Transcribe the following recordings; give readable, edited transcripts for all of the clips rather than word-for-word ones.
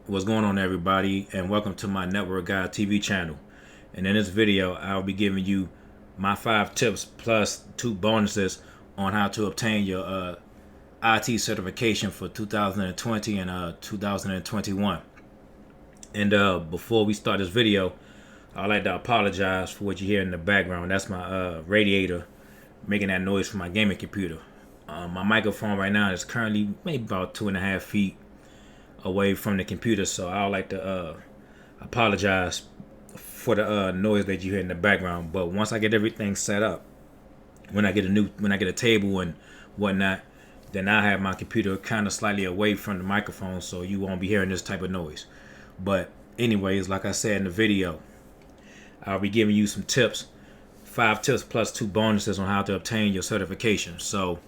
What's going on, everybody, and welcome to my Network Guy TV channel. And in this video, I'll be giving you my 5 tips plus 2 bonuses on how to obtain your IT certification for 2020 and 2021. And before we start this video, I'd like to apologize for what you hear in the background. That's my radiator making that noise from my gaming computer. My microphone right now is currently maybe about 2.5 feet away from the computer, so I would like to apologize for the noise that you hear in the background. But once I get everything set up, when I get a table and whatnot, then I have my computer kind of slightly away from the microphone, so you won't be hearing this type of noise. But anyways, like I said in the video, I'll be giving you some tips, 5 tips plus 2 bonuses on how to obtain your certification. So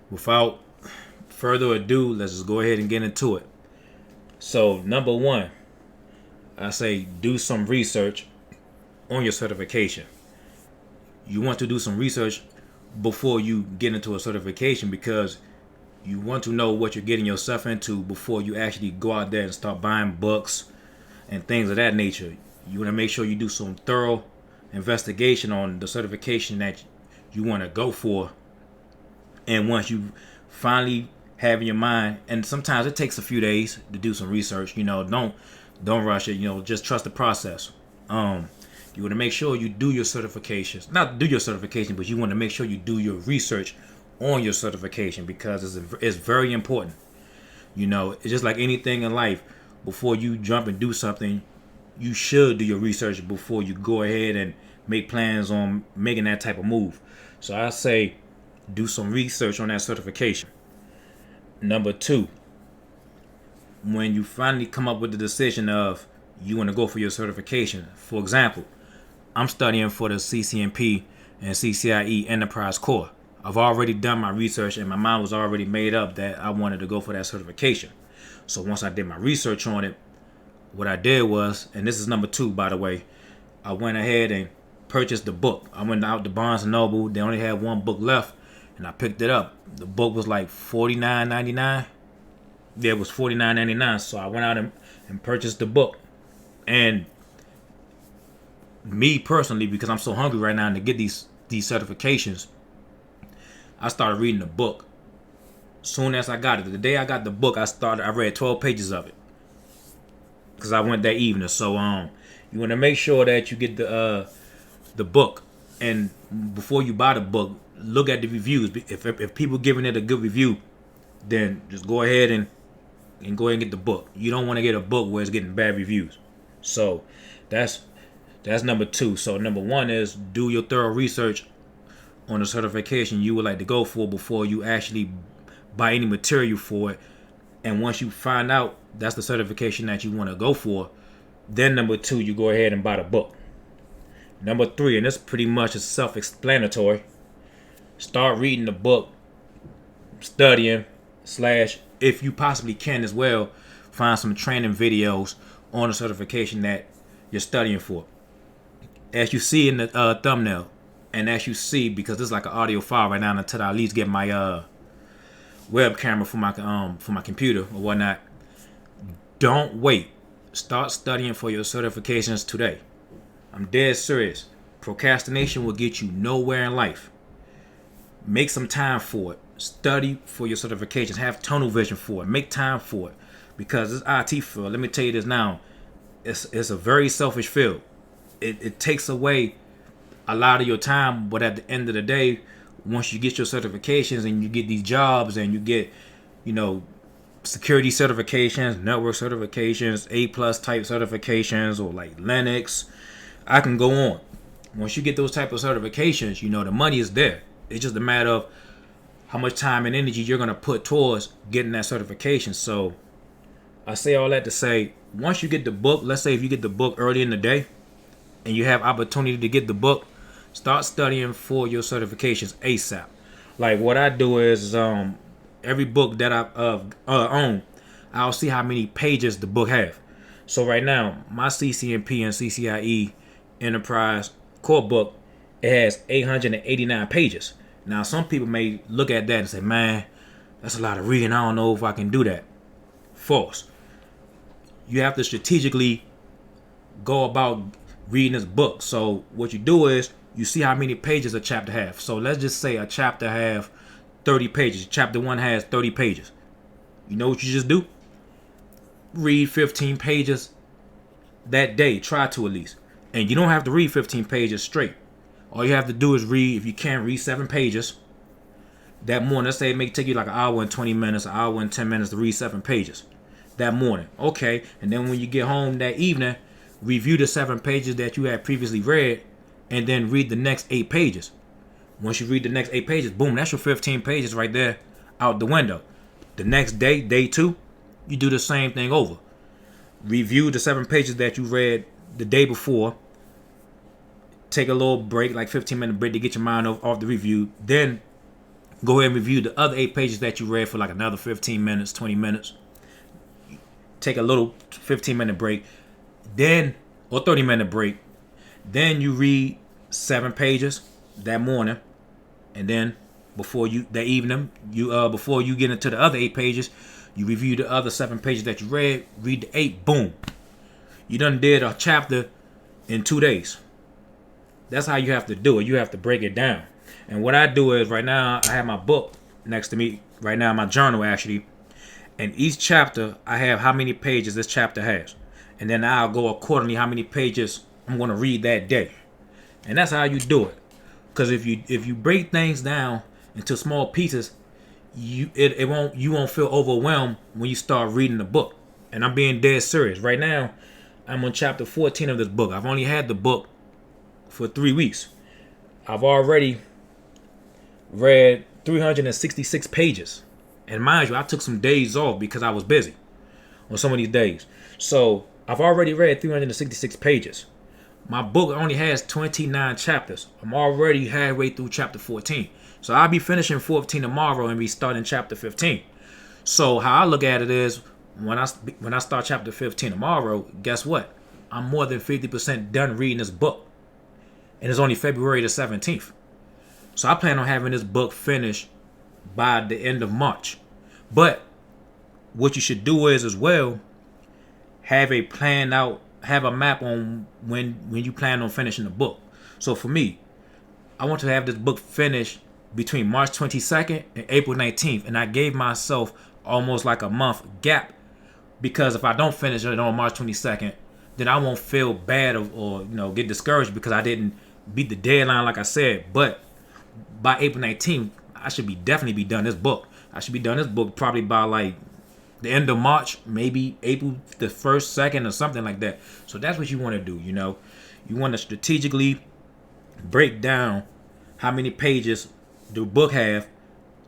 without further ado, let's just go ahead and get into it. So number 1, I say do some research on your certification. You want to do some research before you get into a certification, because you want to know what you're getting yourself into before you actually go out there and start buying books and things of that nature. You want to make sure you do some thorough investigation on the certification that you want to go for. And once you finally have in your mind, and sometimes it takes a few days to do some research, don't rush it, just trust the process. You want to make sure you do your certifications, not do your certification, but you want to make sure you do your research on your certification, because it's very important. It's just like anything in life. Before you jump and do something, you should do your research before you go ahead and make plans on making that type of move. So I say do some research on that certification. Number 2, when you finally come up with the decision of you want to go for your certification, for example, I'm studying for the CCNP and CCIE Enterprise Core. I've already done my research and my mind was already made up that I wanted to go for that certification. So once I did my research on it, what I did was, and this is number 2, by the way, I went ahead and purchased the book. I went out to Barnes & Noble. They only had one book left, and I picked it up. The book was like $49.99. Yeah, it was $49.99. So I went out and purchased the book. And me personally, because I'm so hungry right now to get these certifications, I started reading the book. Soon as I got it, the day I got the book, I read 12 pages of it, because I went that evening. So you want to make sure that you get the book, and before you buy the book, look at the reviews. If people giving it a good review, then just go ahead and go ahead and get the book. You don't want to get a book where it's getting bad reviews. So that's number 2. So number 1 is do your thorough research on the certification you would like to go for before you actually buy any material for it. And once you find out that's the certification that you want to go for, then number 2, you go ahead and buy the book. Number 3, and this pretty much is self-explanatory, start reading the book, studying, / if you possibly can as well, find some training videos on the certification that you're studying for. As you see in the thumbnail, and as you see, because this is like an audio file right now until I at least get my web camera for my computer or whatnot. Don't wait. Start studying for your certifications today. I'm dead serious. Procrastination will get you nowhere in life. Make some time for it. Study for your certifications. Have tunnel vision for it. Make time for it. Because this IT field, let me tell you this now, it's a very selfish field. It takes away a lot of your time, but at the end of the day, once you get your certifications and you get these jobs and you get, security certifications, network certifications, A+ type certifications, or like Linux, I can go on. Once you get those type of certifications, the money is there. It's just a matter of how much time and energy you're going to put towards getting that certification. So I say all that to say, once you get the book, let's say if you get the book early in the day and you have opportunity to get the book, start studying for your certifications ASAP. Like what I do is every book that I own, I'll see how many pages the book have. So right now, my CCNP and CCIE Enterprise Core book, it has 889 pages. Now, some people may look at that and say, man, that's a lot of reading. I don't know if I can do that. False. you have to strategically go about reading this book. So what you do is you see how many pages a chapter have. So let's just say a chapter have 30 pages. Chapter 1 has 30 pages. You know what you just do? Read 15 pages that day. Try to, at least. And you don't have to read 15 pages straight. All you have to do is read, if you can, read 7 pages that morning. Let's say it may take you like an hour and 20 minutes, an hour and 10 minutes to read 7 pages that morning. Okay. And then when you get home that evening, review the 7 pages that you had previously read, and then read the next 8 pages. Once you read the next 8 pages, boom, that's your 15 pages right there out the window. The next day, day 2, you do the same thing over. Review the 7 pages that you read the day before. Take a little break, like 15-minute break, to get your mind off the review. Then go ahead and review the other 8 pages that you read for like another 15 minutes, 20 minutes. Take a little 15-minute break, then, or 30-minute break. Then you read 7 pages that morning, and then before you get into the other 8 pages, you review the other 7 pages that you read the 8. Boom, you done did a chapter in 2 days. That's how you have to do it. You have to break it down. And what I do is, right now I have my book next to me right now, my journal actually, and each chapter I have how many pages this chapter has, and then I'll go accordingly how many pages I'm going to read that day. And that's how you do it. Because if you break things down into small pieces, you won't feel overwhelmed when you start reading the book. And I'm being dead serious. Right now, I'm on chapter 14 of this book. I've only had the book for 3 weeks. I've already read 366 pages. And mind you, I took some days off because I was busy on some of these days. So I've already read 366 pages. My book only has 29 chapters. I'm already halfway through chapter 14. So I'll be finishing 14 tomorrow and be starting chapter 15. So how I look at it is, when I start chapter 15 tomorrow, guess what? I'm more than 50% done reading this book. And it's only February the 17th. So I plan on having this book finished by the end of March. But what you should do is, as well, have a map on when you plan on finishing the book. So for me, I want to have this book finished between March 22nd and April 19th. And I gave myself almost like a month gap, because if I don't finish it on March 22nd, then I won't feel bad or get discouraged because I didn't beat the deadline like I said. But by April 19th, I should definitely be done this book. I should be done this book probably by like the end of March, maybe April the 1st, 2nd, or something like that. So that's what you want to do. You want to strategically break down how many pages the book have,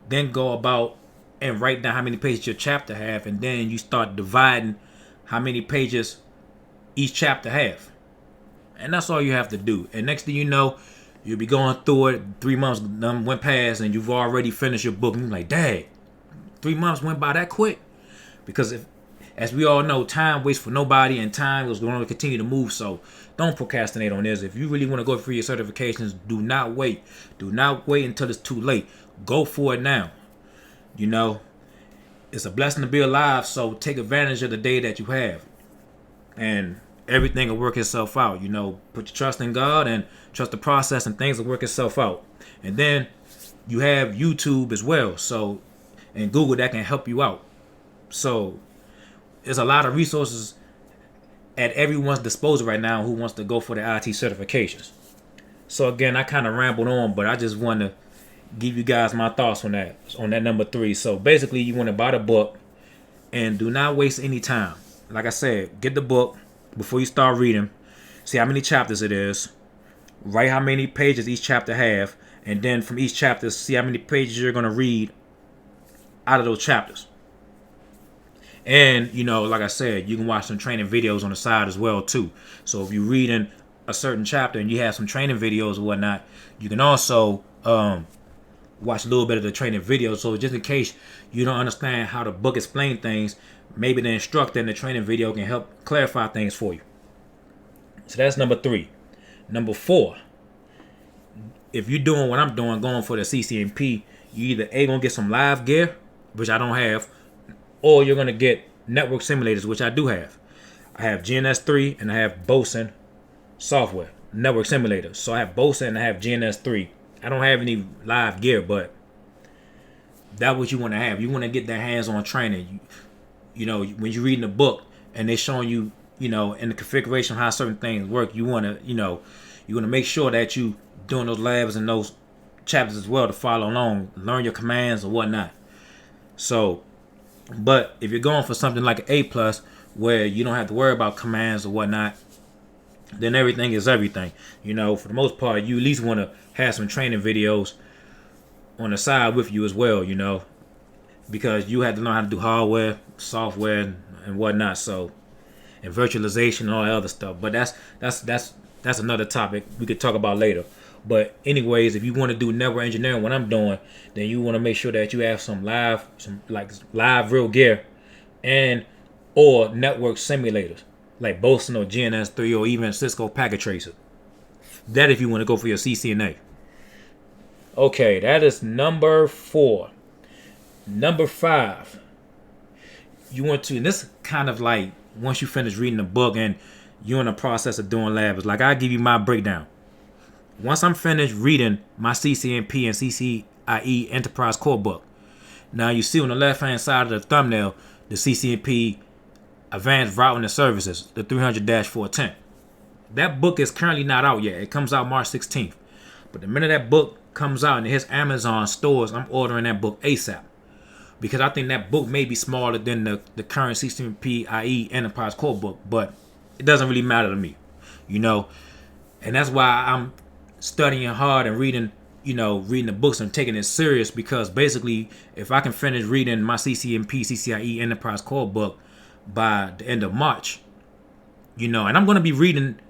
then go about and write down how many pages your chapter have, and then you start dividing how many pages each chapter have. And that's all you have to do. And next thing you know, you'll be going through it. 3 months went past and you've already finished your book. And you're like, dang, 3 months went by that quick. Because as we all know, time waits for nobody, and time is going to continue to move. So don't procrastinate on this. If you really want to go for your certifications, do not wait. Do not wait until it's too late. Go for it now. It's a blessing to be alive. So take advantage of the day that you have. And everything will work itself out. Put your trust in God and trust the process, and things will work itself out. And then you have YouTube as well. So, and Google, that can help you out. So there's a lot of resources at everyone's disposal right now who wants to go for the IT certifications. So again, I kind of rambled on, but I just want to give you guys my thoughts on that number 3. So basically, you want to buy the book and do not waste any time. Like I said, get the book before you start reading. See how many chapters it is. Write how many pages each chapter have, and then from each chapter, see how many pages you're going to read out of those chapters. And, like I said, you can watch some training videos on the side as well, too. So if you're reading a certain chapter and you have some training videos or whatnot, you can also watch a little bit of the training videos. So just in case you don't understand how the book explains things, maybe the instructor in the training video can help clarify things for you. So that's number 3. Number 4, if you're doing what I'm doing, going for the CCNP, you either going to get some live gear, which I don't have, or you're going to get network simulators, which I do have. I have GNS3 and I have BOSIN software, network simulator. So I have BOSIN and I have GNS3. I don't have any live gear, but that's what you want to have. You want to get that hands-on training. You know, when you're reading a book and they're showing you, you know, in the configuration how certain things work, you want to, you know, you want to make sure that you doing those labs and those chapters as well to follow along, learn your commands or whatnot. So, but if you're going for something like an A plus, where you don't have to worry about commands or whatnot, then everything is everything. You know, for the most part, you at least want to have some training videos on the side with you as well, you know, because you have to learn how to do hardware, software, and whatnot. So, and virtualization and all that other stuff. But that's another topic we could talk about later. But anyways, if you want to do network engineering, what I'm doing, then you want to make sure that you have some live real gear, and or network simulators like BOSIN or GNS3 or even Cisco Packet Tracer. That if you want to go for your CCNA. Okay, that is number 4. Number 5, you want to, and this kind of like once you finish reading the book and you're in the process of doing labs, like I give you my breakdown. Once I'm finished reading my CCNP and CCIE Enterprise Core book, now you see on the left hand side of the thumbnail the CCNP Advanced Routing and Services, the 300-410. That book is currently not out yet. It comes out March 16th. But the minute that book comes out and it hits Amazon stores, I'm ordering that book ASAP. Because I think that book may be smaller than the current CCNP IE Enterprise Core book. But it doesn't really matter to me, you know. And that's why I'm studying hard and reading the books and taking it serious. Because basically, if I can finish reading my CCNP, CCIE Enterprise Core book by the end of March, you know, and I'm going to be reading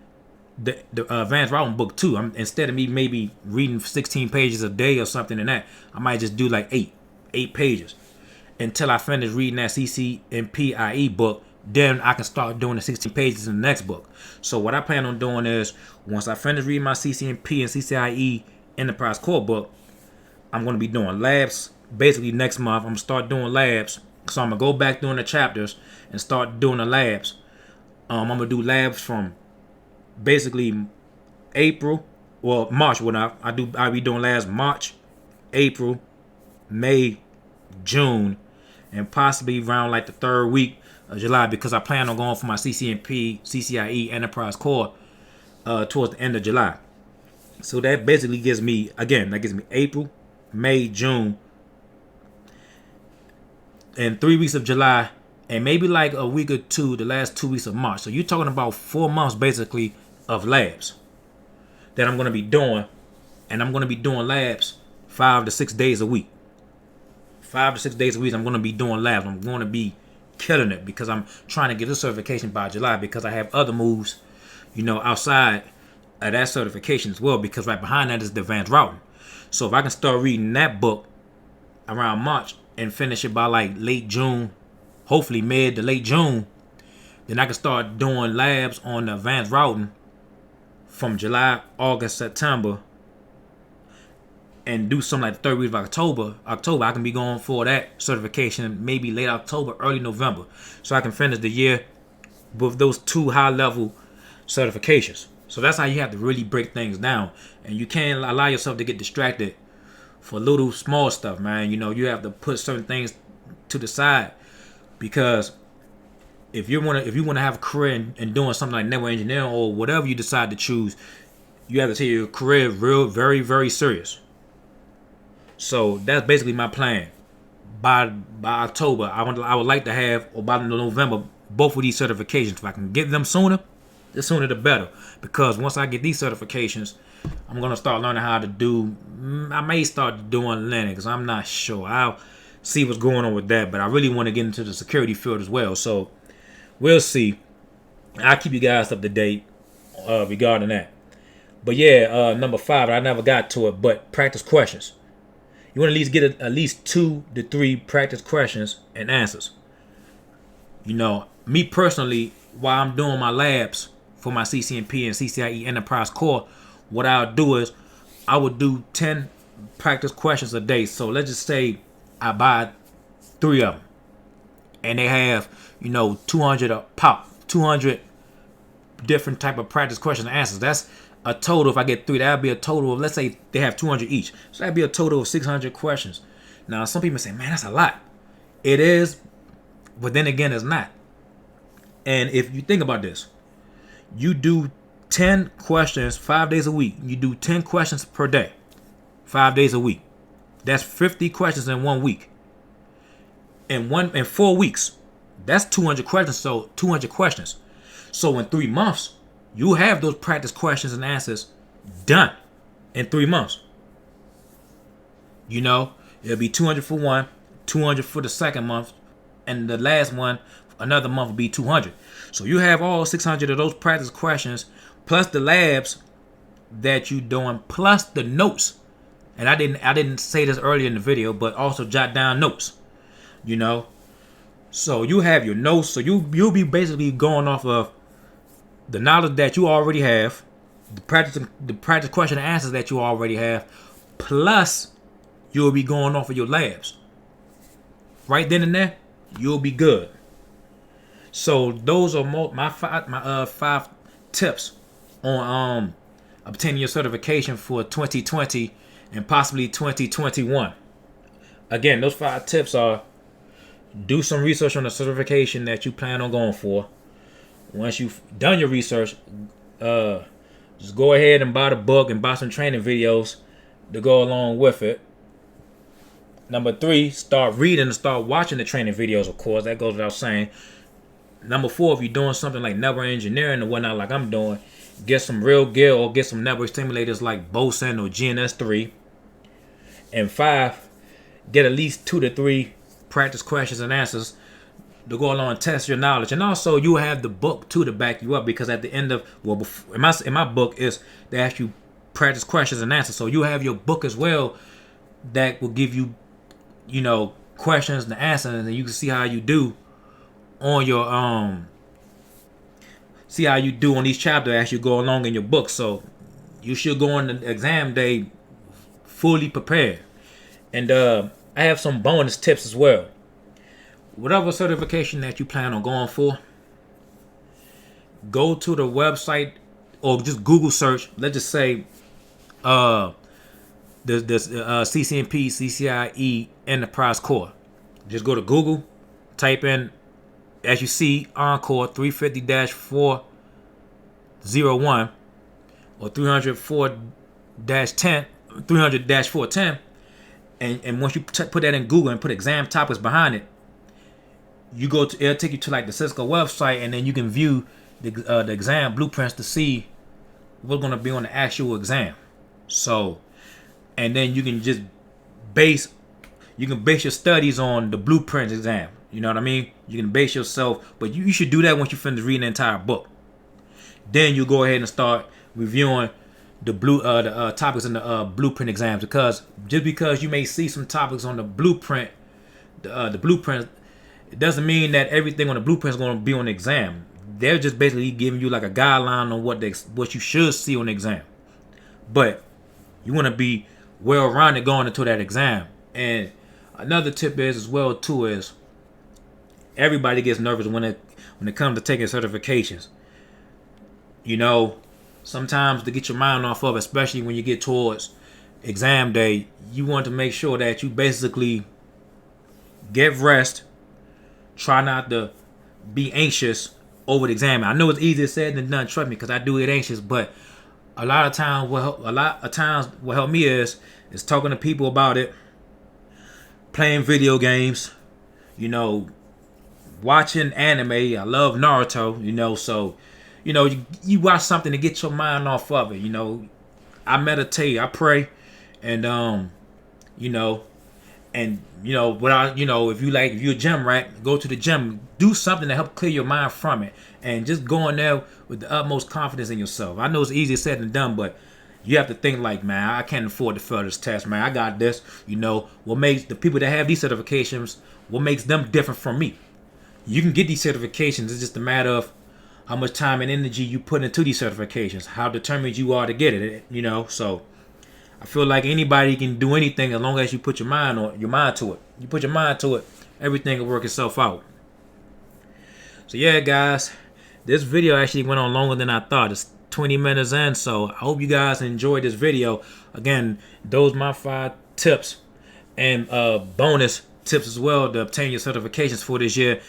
the advanced routing book too. Instead of me maybe reading 16 pages a day or something in that, I might just do like eight pages until I finish reading that CCNP IE book. Then I can start doing the 16 pages in the next book. So what I plan on doing is, once I finish reading my CCNP and CCIE Enterprise Core book, I'm going to be doing labs basically next month. I'm going to start doing labs. So I'm going to go back doing the chapters and start doing the labs. I'm going to do labs from basically March. I'll be doing labs March, April, May, June, and possibly around like the third week of July, because I plan on going for my CCNP, CCIE Enterprise Core towards the end of July. So that basically gives me April, May, June, and 3 weeks of July, and maybe like a week or two, the last 2 weeks of March. So you're talking about 4 months basically of labs that I'm going to be doing, and I'm going to be doing labs 5 to 6 days a week. 5 to 6 days a week, I'm going to be doing labs. I'm going to be killing it because I'm trying to get this certification by July, because I have other moves, you know, outside of that certification as well, because right behind that is the advanced routing. So if I can start reading that book around March and finish it by like late June, hopefully mid to late June, then I can start doing labs on the advanced routing from July, August, September, and do something like the third week of October, I can be going for that certification maybe late October, early November. So I can finish the year with those 2 high-level certifications. So that's how you have to really break things down. And you can't allow yourself to get distracted for little small stuff, man. You know, you have to put certain things to the side, because if you want to have a career in doing something like network engineering or whatever you decide to choose, you have to take your career very, very serious. So that's basically my plan. By October, I would like to have, or by November, both of these certifications. If I can get them sooner, the sooner the better. Because once I get these certifications, I'm gonna start learning how to do. I may start doing Linux. I'm not sure. I'll see what's going on with that. But I really want to get into the security field as well. So we'll see. I'll keep you guys up to date regarding that. But yeah, number 5, I never got to it. But practice questions. You want to at least get at least 2 to 3 practice questions and answers. You know, me personally, while I'm doing my labs for my CCNP and CCIE Enterprise Core, what I'll do is I would do 10 practice questions a day. So let's just say I buy 3 of them, and they have, you know, 200 a pop, 200 different type of practice question and answers. That's a total. If I get 3, that'd be a total of, let's say they have 200 each, so that'd be a total of 600 questions. Now some people say, man, that's a lot. It is, but then again, it's not. And if you think about this, you do 10 questions 5 days a week. You do 10 questions per day, 5 days a week. That's 50 questions in 1 week. In 4 weeks, that's 200 questions. So 200 questions. So in 3 months, you have those practice questions and answers done in 3 months. You know, it'll be 200 for one, 200 for the second month, and the last one, another month will be 200. So you have all 600 of those practice questions, plus the labs that you doing, plus the notes. And I didn't say this earlier in the video, but also jot down notes. You know, so you have your notes. So you'll be basically going off of the knowledge that you already have, the practice question and answers that you already have, plus you'll be going off of your labs. Right then and there, you'll be good. So those are my five tips on obtaining your certification for 2020 and possibly 2021. Again, those 5 tips are: do some research on the certification that you plan on going for. Once you've done your research, just go ahead and buy the book and buy some training videos to go along with it. Number 3, start reading and start watching the training videos, of course. That goes without saying. Number 4, if you're doing something like network engineering or whatnot like I'm doing, get some real gear or get some network stimulators like BOSUN or GNS3. And 5, get at least 2 to 3 practice questions and answers to go along and test your knowledge. And also you have the book too to back you up, because at the end of, well, in my book is they ask you practice questions and answers. So you have your book as well that will give you, you know, questions and answers, and you can see how you do on your see how you do on each chapter as you go along in your book. So you should go on the exam day fully prepared. And I have some bonus tips as well. Whatever certification that you plan on going for, go to the website or just Google search. Let's just say the CCNP CCIE Enterprise Core. Just go to Google, type in, as you see, Encore 350-401 or 300-410, and once you put that in Google and put exam topics behind it, it'll take you to like the Cisco website, and then you can view the exam blueprints to see what's going to be on the actual exam. So, and then you can just base your studies on the blueprint exam. You know what I mean? You can base yourself, but you should do that once you finish reading the entire book. Then you go ahead and start reviewing the topics in the blueprint exams, because just because you may see some topics on the blueprint, the blueprint, it doesn't mean that everything on the blueprint is going to be on the exam. They're just basically giving you like a guideline on what you should see on the exam. But you want to be well-rounded going into that exam. And another tip is as well too is everybody gets nervous when it comes to taking certifications. You know, sometimes to get your mind off of, especially when you get towards exam day, you want to make sure that you basically get rest. Try not to be anxious over the exam. I know it's easier said than done, trust me, because I do get anxious. But a lot of times what help me is talking to people about it, playing video games, you know, watching anime. I love Naruto, you know, so you know, you watch something to get your mind off of it. You know, I meditate, I pray, and you know, and you know, if you're a gym rat, go to the gym, do something to help clear your mind from it, and just go in there with the utmost confidence in yourself. I know it's easier said than done, but you have to think like, man, I can't afford to fail this test, man. I got this. You know, what makes the people that have these certifications, what makes them different from me? You can get these certifications. It's just a matter of how much time and energy you put into these certifications, how determined you are to get it, you know. So I feel like anybody can do anything as long as you put your mind to it. You put your mind to it, everything will work itself out. So yeah, guys, this video actually went on longer than I thought. It's 20 minutes in, so I hope you guys enjoyed this video. Again, those my 5 tips and bonus tips as well to obtain your certifications for this year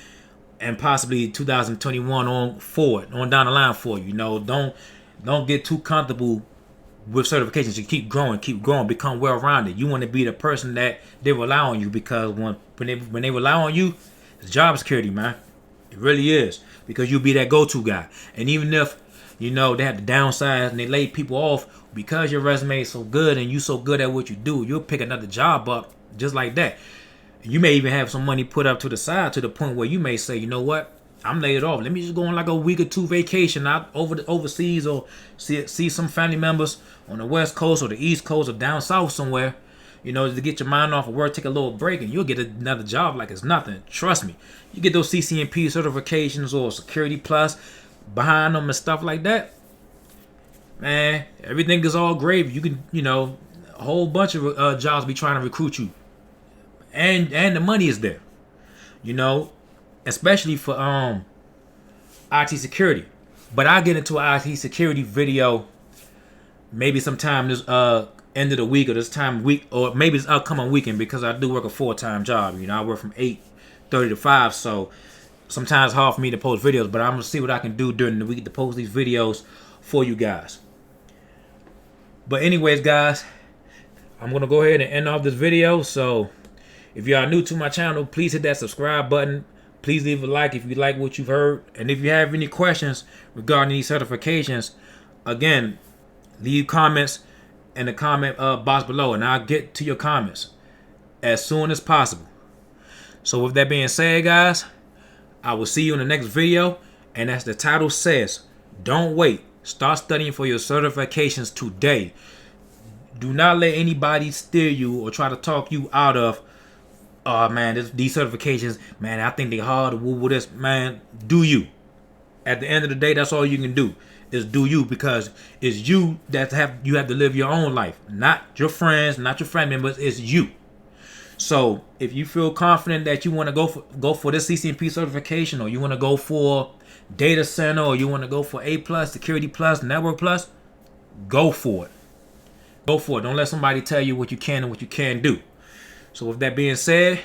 and possibly 2021 on forward, on down the line for you. You know, don't get too comfortable with certifications. You keep growing, become well-rounded. You want to be the person that they rely on you, because when they rely on you, it's job security, man. It really is, because you'll be that go-to guy. And even if, you know, they have to downsize and they lay people off, because your resume is so good and you so good at what you do, you'll pick another job up just like that. You may even have some money put up to the side to the point where you may say, you know what, I'm laid off. Let me just go on like a week or two vacation out overseas, or see some family members on the West Coast or the East Coast or down south somewhere. You know, to get your mind off of work, take a little break, and you'll get another job like it's nothing. Trust me. You get those CCNP certifications or Security Plus behind them and stuff like that, man, everything is all gravy. You can, you know, a whole bunch of jobs be trying to recruit you, and the money is there. You know, especially for IT security. But I'll get into an IT security video maybe sometime this end of the week, or this time week, or maybe this upcoming weekend, because I do work a full-time job. You know, I work from 8:30 to 5, so sometimes it's hard for me to post videos, but I'm gonna see what I can do during the week to post these videos for you guys. But anyways, guys, I'm gonna go ahead and end off this video. So if you are new to my channel, please hit that subscribe button. Please leave a like if you like what you've heard. And if you have any questions regarding these certifications, again, leave comments in the comment box below, and I'll get to your comments as soon as possible. So with that being said, guys, I will see you in the next video. And as the title says, don't wait. Start studying for your certifications today. Do not let anybody steer you or try to talk you out of, oh man, these certifications, man, I think they hard, woo this, man. Do you. At the end of the day, that's all you can do, is do you, because it's you that have to live your own life, not your friends, not your family members. It's you. So if you feel confident that you want to go for this CCNP certification, or you want to go for data center, or you want to go for A+, Security Plus, Network Plus, go for it. Go for it. Don't let somebody tell you what you can and what you can't do. So with that being said,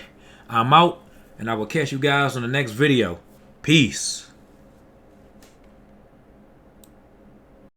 I'm out, and I will catch you guys on the next video. Peace.